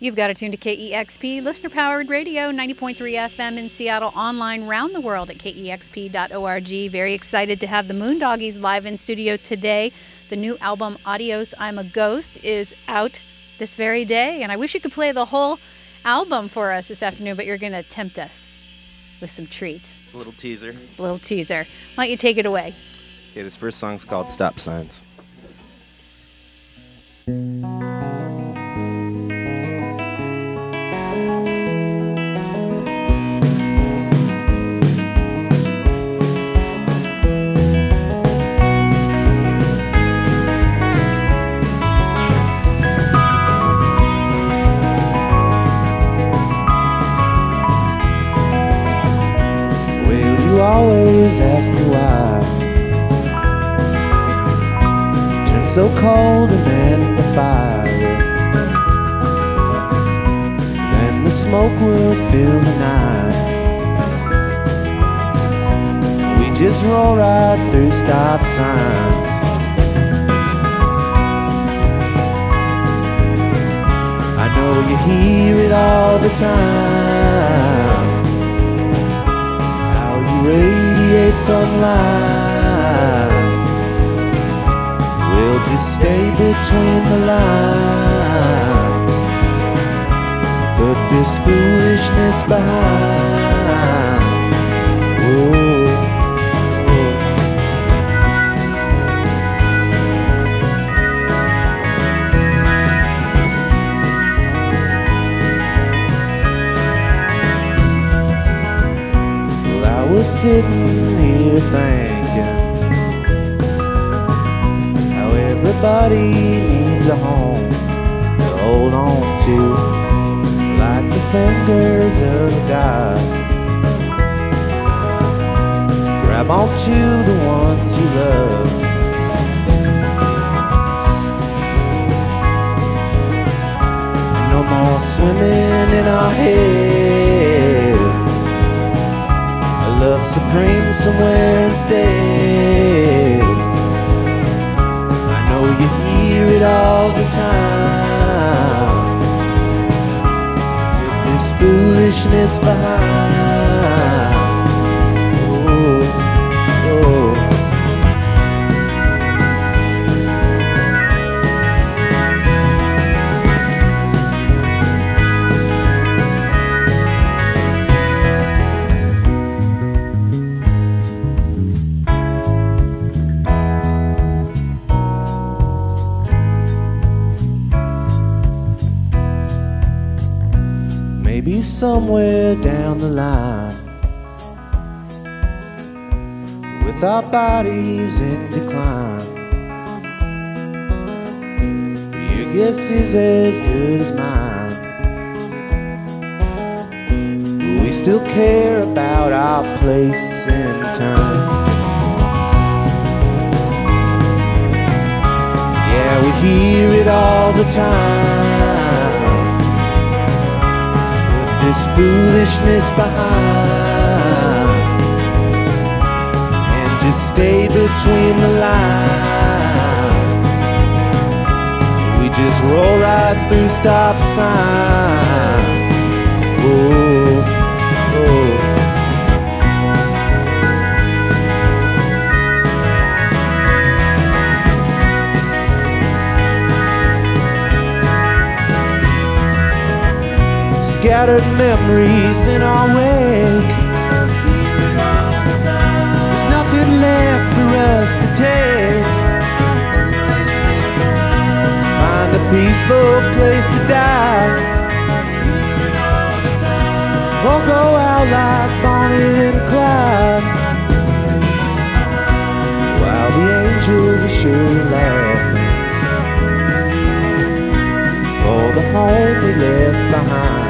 You've got it tuned to KEXP, listener-powered radio, 90.3 FM in Seattle, online round the world at KEXP.org. Very excited to have the Moondoggies live in studio today. The new album, Adios, I'm a Ghost, is out this very day, and I wish you could play the whole album for us this afternoon, but you're going to tempt us with some treats. A little teaser. A little teaser. Why don't you take it away? Okay, this first song's called Stop Signs. Always ask me why. Turn so cold and then the fire, then the smoke would fill the night. We just roll right through stop signs. I know you hear it all the time. Radiate sunlight. We'll just stay between the lines. Put this foolishness behind. Whoa, sitting here thinking how everybody needs a home to hold on to, like the fingers of God. Grab onto the ones you love. No more swimming in our head. Love supreme somewhere instead. I know you hear it all the time. Put this foolishness behind. Oh, oh. Maybe somewhere down the line, with our bodies in decline, your guess is as good as mine. We still care about our place in time. Yeah, we hear it all the time. This foolishness behind, and just stay between the lines. We just roll right through stop signs. Oh, oh. Scattered memories in our wake. There's nothing left for us to take. Find a peaceful place to die, or go out like Bonnie and Clyde, while the angels are sure laughing for the home we left behind.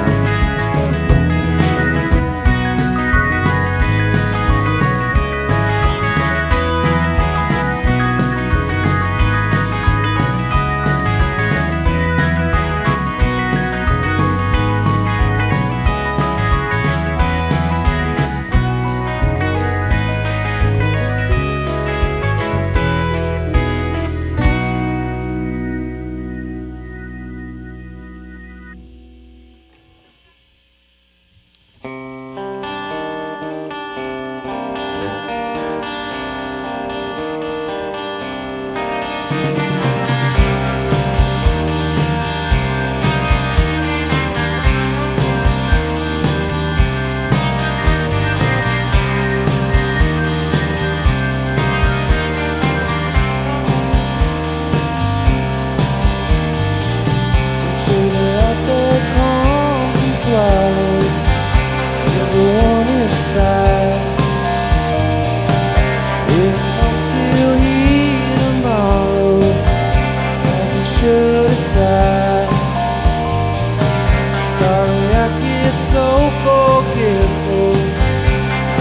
forgetful,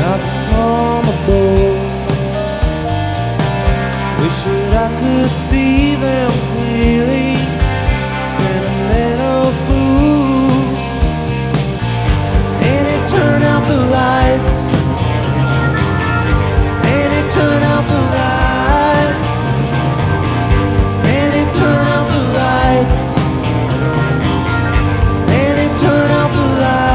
not become wish that I could see them clearly, sentimental fool. And it turned out the lights, and it turned out the lights, and it turned out the lights, and it turned out the lights.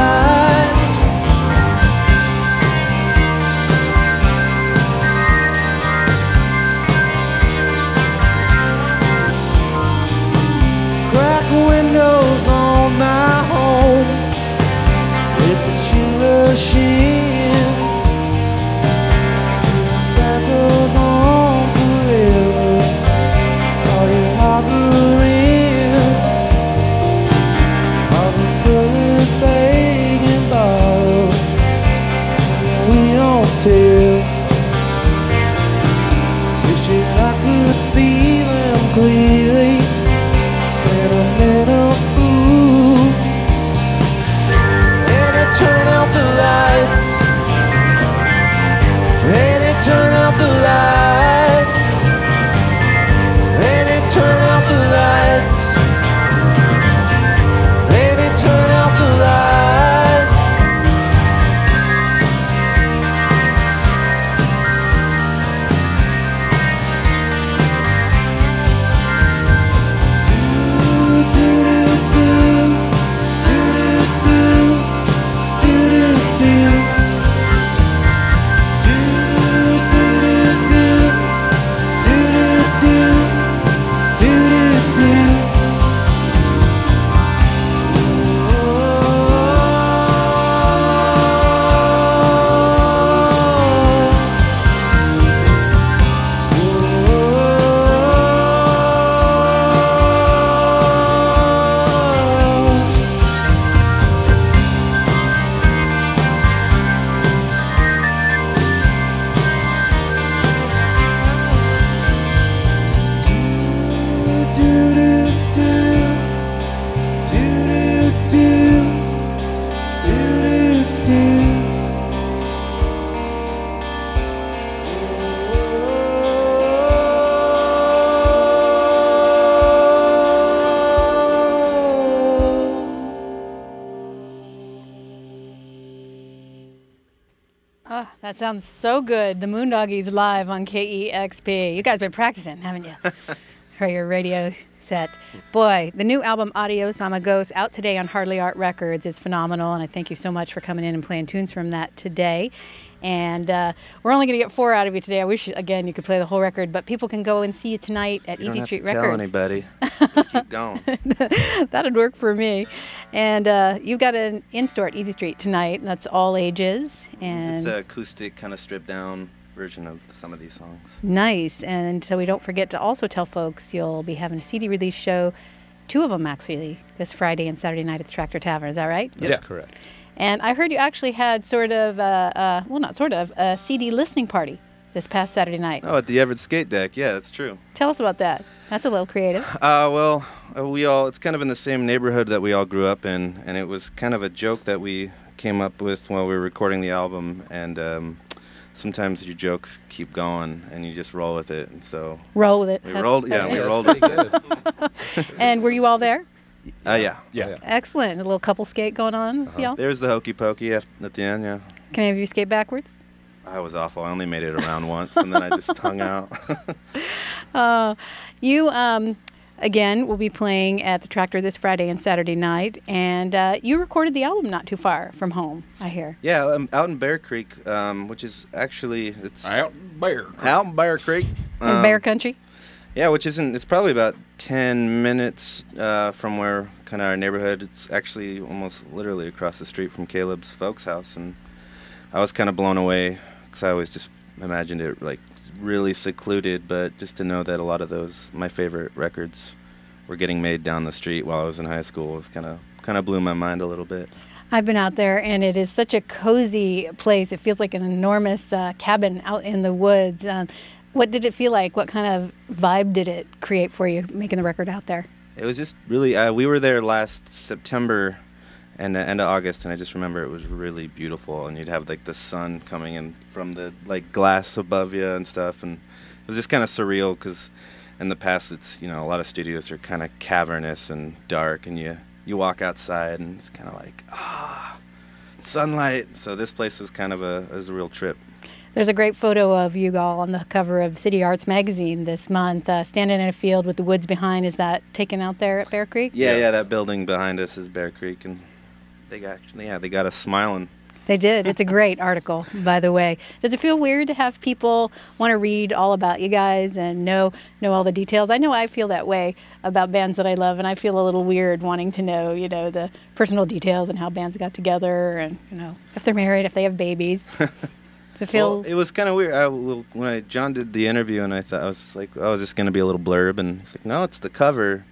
Windows on my home with the chill rushing. The sky goes on forever. Are you harboring all these colors big and borrowed? We don't tell. Wishing I could see them clearly. Sentimental fool. And it turned out the lights, and it turned out the lights, and it turned out the lights, and it turned out the lights. That sounds so good. The Moondoggies live on KEXP. You guys been practicing, haven't you? For your radio set. Boy, the new album Adios Amigos out today on Hardly Art Records is phenomenal, and I thank you so much for coming in and playing tunes from that today. And we're only going to get 4 out of you today. I wish, again, you could play the whole record, but people can go and see you tonight at Easy Street Records. You don't have to tell anybody. Just keep going. That'd work for me. And you've got an in-store at Easy Street tonight, and that's all ages. And it's an acoustic, kind of stripped-down version of some of these songs. Nice. And so we don't forget to also tell folks you'll be having a CD release show, 2 of them actually, this Friday and Saturday night at the Tractor Tavern. Is that right? That's correct. And I heard you actually had sort of, well, not sort of, a CD listening party this past Saturday night. Oh, at the Everett Skate Deck. Yeah, that's true. Tell us about that. That's a little creative. Well, it's kind of in the same neighborhood that we all grew up in, and it was kind of a joke that we came up with while we were recording the album, and sometimes your jokes keep going, and you just roll with it, and so... Roll with it. We rolled with it. And were you all there? Yeah. Excellent. A little couple skate going on, y'all? There's the hokey pokey at the end, yeah. Can any of you skate backwards? I was awful. I only made it around once, and then I just hung out. You, again, will be playing at the Tractor this Friday and Saturday night, and you recorded the album not too far from home, I hear. Yeah, out in Bear Creek, which is actually... it's Out in Bear Creek. Out in Bear Creek. In Bear Country? Yeah, which isn't... It's probably about 10 minutes from where kind of our neighborhood. It's actually almost literally across the street from Caleb's folks' house, and I was kind of blown away because I always just imagined it like really secluded, but just to know that a lot of those, my favorite records, were getting made down the street while I was in high school was kind of blew my mind a little bit. I've been out there, and it is such a cozy place. It feels like an enormous cabin out in the woods. What did it feel like? What kind of vibe did it create for you making the record out there? It was just really, we were there last September, and the end of August, and I just remember it was really beautiful, and you'd have like the sun coming in from the like glass above you and stuff, and it was just kind of surreal because in the past it's, you know, a lot of studios are kind of cavernous and dark, and you walk outside and it's kind of like sunlight. So this place was kind of a real trip. There's a great photo of you all on the cover of City Arts magazine this month, standing in a field with the woods behind. Is that taken out there at Bear Creek? Yeah, that building behind us is Bear Creek, and they got us smiling. They did. It's a great article, by the way. Does it feel weird to have people want to read all about you guys and know all the details? I know I feel that way about bands that I love, and I feel a little weird wanting to know, you know, the personal details and how bands got together, and, you know, if they're married, if they have babies. Well, it was kind of weird. When John did the interview, and I thought, I was like, oh, is this going to be a little blurb? And he's like, no, it's the cover.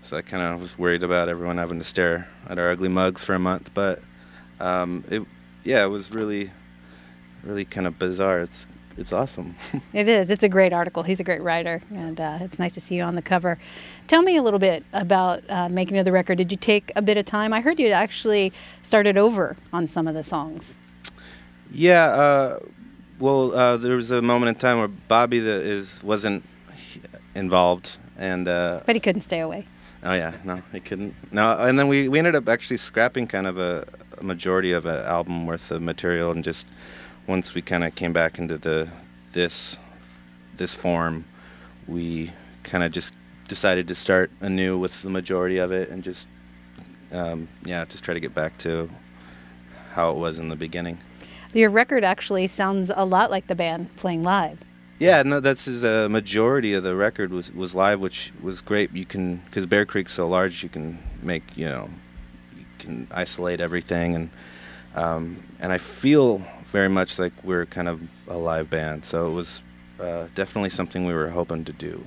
So I kind of was worried about everyone having to stare at our ugly mugs for a month. But it was really, really kind of bizarre. It's awesome. It is. It's a great article. He's a great writer, and it's nice to see you on the cover. Tell me a little bit about making of the record. Did you take a bit of time? I heard you actually started over on some of the songs. Yeah, there was a moment in time where Bobby wasn't involved, and but he couldn't stay away. Oh yeah, no, he couldn't. No, and then we ended up actually scrapping kind of a majority of an album worth of material, and just once we kind of came back into this form, we kind of just decided to start anew with the majority of it, and just try to get back to how it was in the beginning. Your record actually sounds a lot like the band playing live. Yeah, no, that's a majority of the record was live, which was great. You can, because Bear Creek's so large, you can make, you can isolate everything, and I feel very much like we're kind of a live band. So it was definitely something we were hoping to do.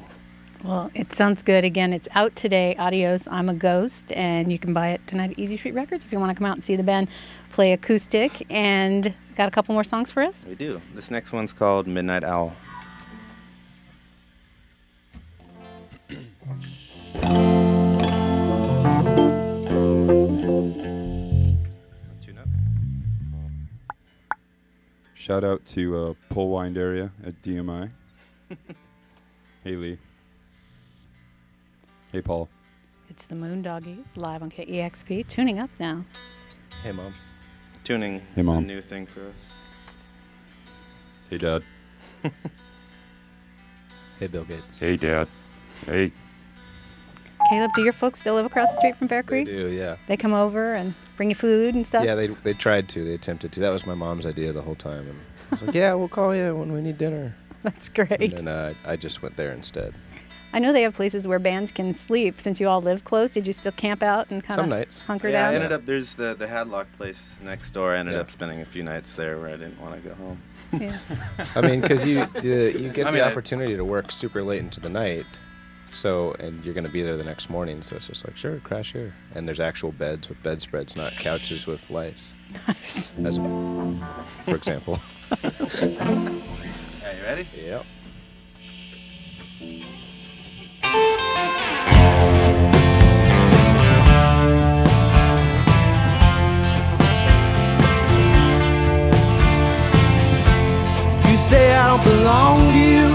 Well, it sounds good. Again, it's out today. Adios, I'm a Ghost, and you can buy it tonight at Easy Street Records if you want to come out and see the band play acoustic. And got a couple more songs for us? We do. This next one's called Midnight Owl. Tune up. Shout out to Polwind area at DMI. Hey, Lee. Hey, Paul. It's the Moondoggies live on KEXP. Tuning up now. Hey, Mom. Tuning Hey, Mom. is a new thing for us. Hey, Dad. Hey, Bill Gates. Hey, Dad. Hey. Caleb, do your folks still live across the street from Bear Creek? They do, yeah. They come over and bring you food and stuff? Yeah, they tried to. They attempted to. That was my mom's idea the whole time. And I was like, yeah, we'll call you when we need dinner. That's great. And then I just went there instead. I know they have places where bands can sleep. Since you all live close, did you still camp out and kind Some of nights. hunker Yeah, down? I ended up, there's the Hadlock place next door. I ended Yeah. up spending a few nights there where I didn't want to go home. Yeah. I mean, because you get I mean, the opportunity to work super late into the night, and you're going to be there the next morning, so it's just like, sure, crash here. And there's actual beds with bedspreads, not couches with lice, Nice. for example. Yeah, you ready? Yep. You say I don't belong to you.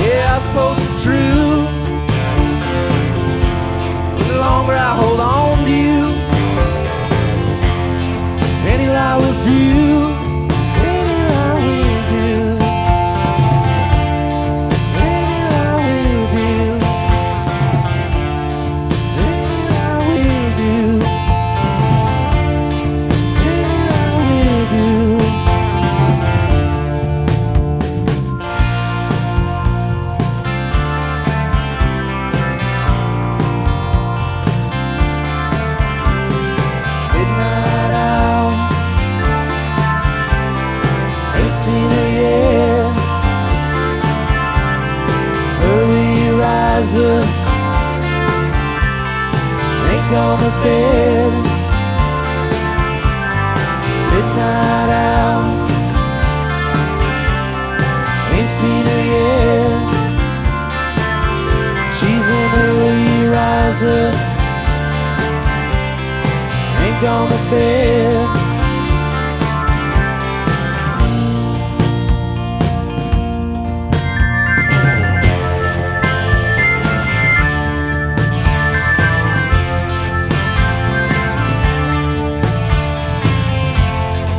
Yeah, I suppose it's true. But the longer I hold on to you, any lie will do. Any lie will do. Any lie will do. Any lie will do. Any lie will do. Midnight owl, ain't seen her yet. Early riser, ain't gone to bed. Midnight owl, ain't seen her yet. She's an early riser, ain't gone to bed.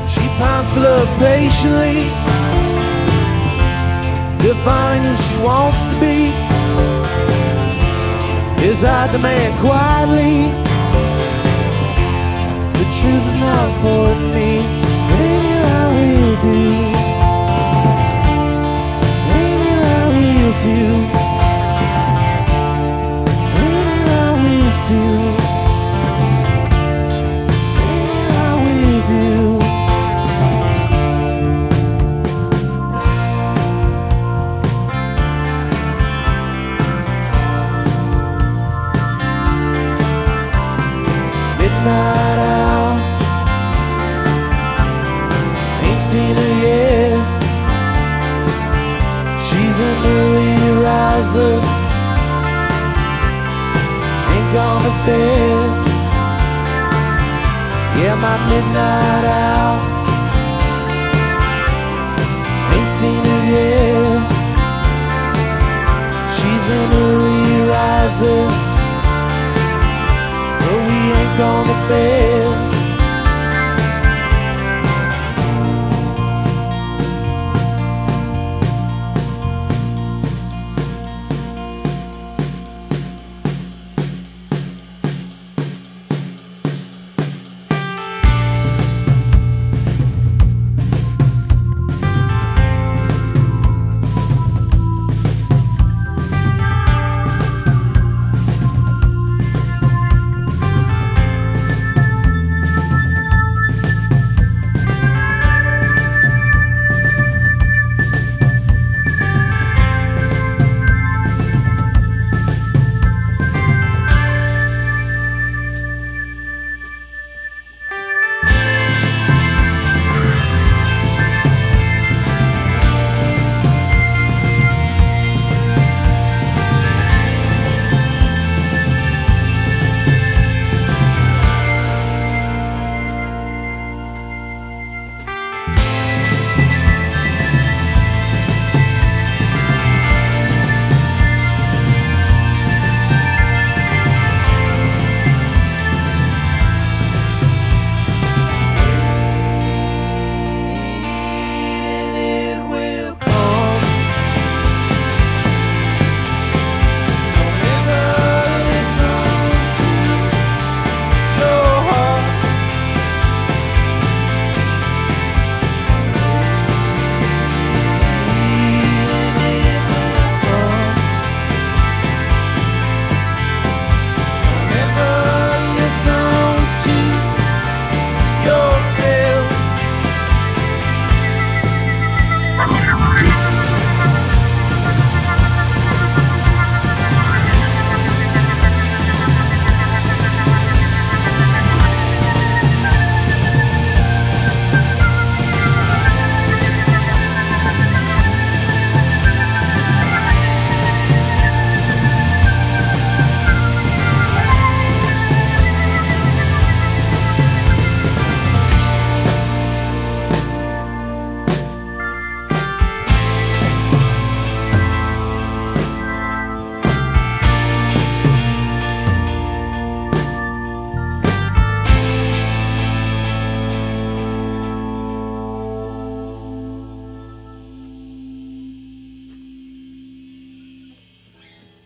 She pines for love patiently, defining who she wants to be. As I demand quietly, the truth is not important to me. Maybe I will do. Maybe I will do. Maybe I will do. Maybe I will do. Midnight owl, ain't seen her yet. She's an early riser, ain't gone to bed. Yeah, my midnight owl, ain't seen her yet. She's an early riser, we ain't gone to bed.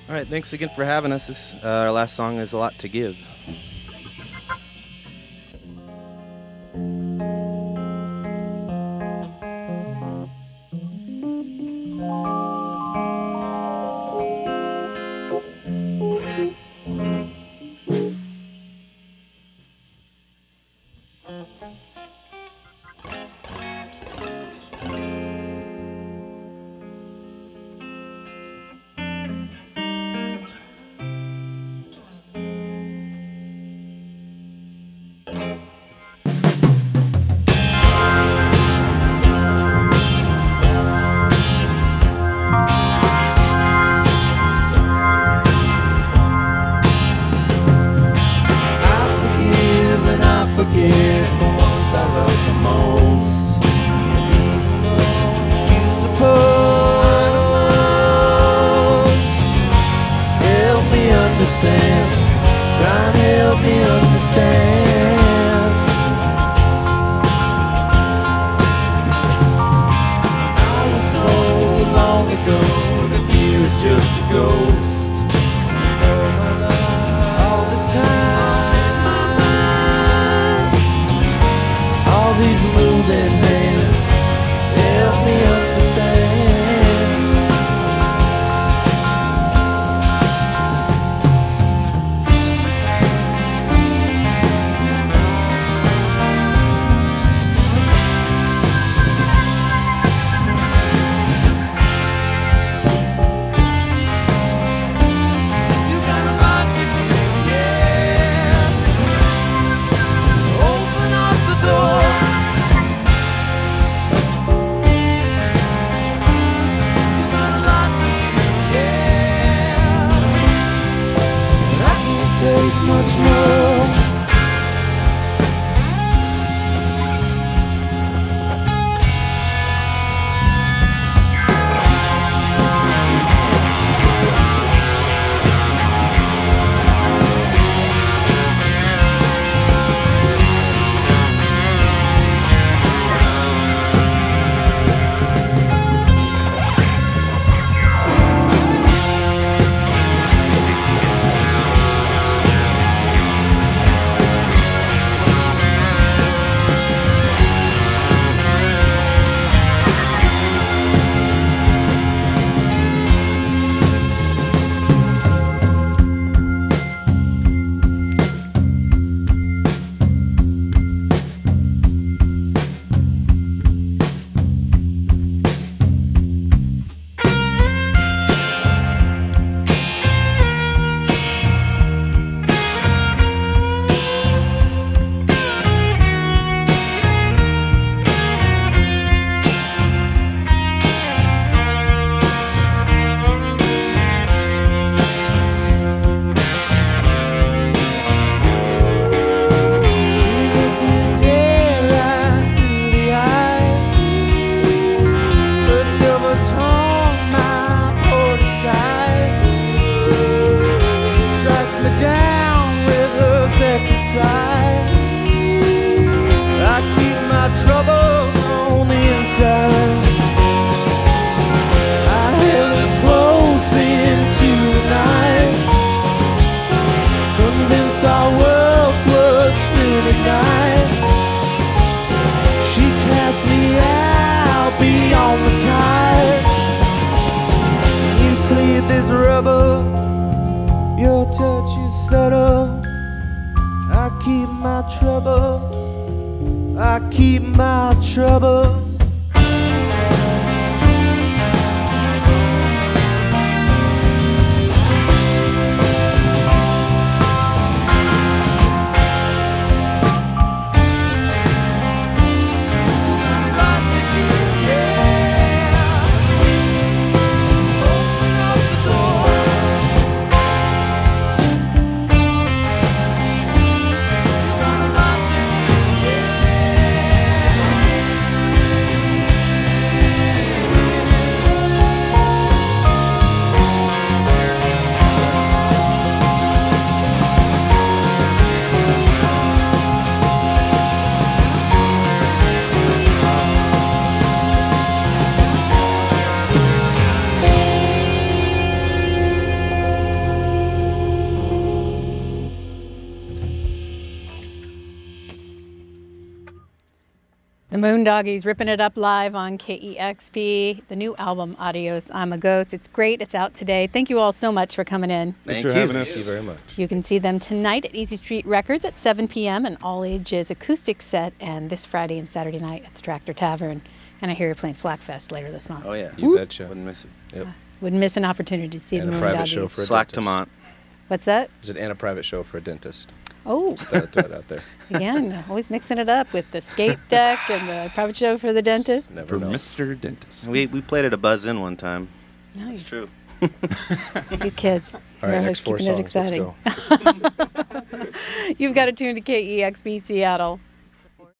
All right, thanks again for having us. This, our last song is A Lot to Give. much more. The Moondoggies ripping it up live on KEXP. The new album, Adios, I'm a Ghost. It's great. It's out today. Thank you all so much for coming in. Thanks for having us. Thank you very much. You can see them tonight at Easy Street Records at 7 p.m. an all-ages acoustic set, and this Friday and Saturday night at the Tractor Tavern. And I hear you're playing Slackfest later this month. Oh, yeah. You betcha. Wouldn't miss it. Yep. Wouldn't miss an opportunity to see And the a Moondoggies. private show for a Slacktamont. What's that? Is it and a private show for a dentist? Oh, Just throw it out there. again, always mixing it up with the skate deck and the private show for the dentist. Never For know. Mr. Dentist. We played at a Buzz Inn one time. Nice. It's true. You kids. All right, You're next 4 keeping it songs. Let's exciting. go. You've got to tune to KEXP Seattle.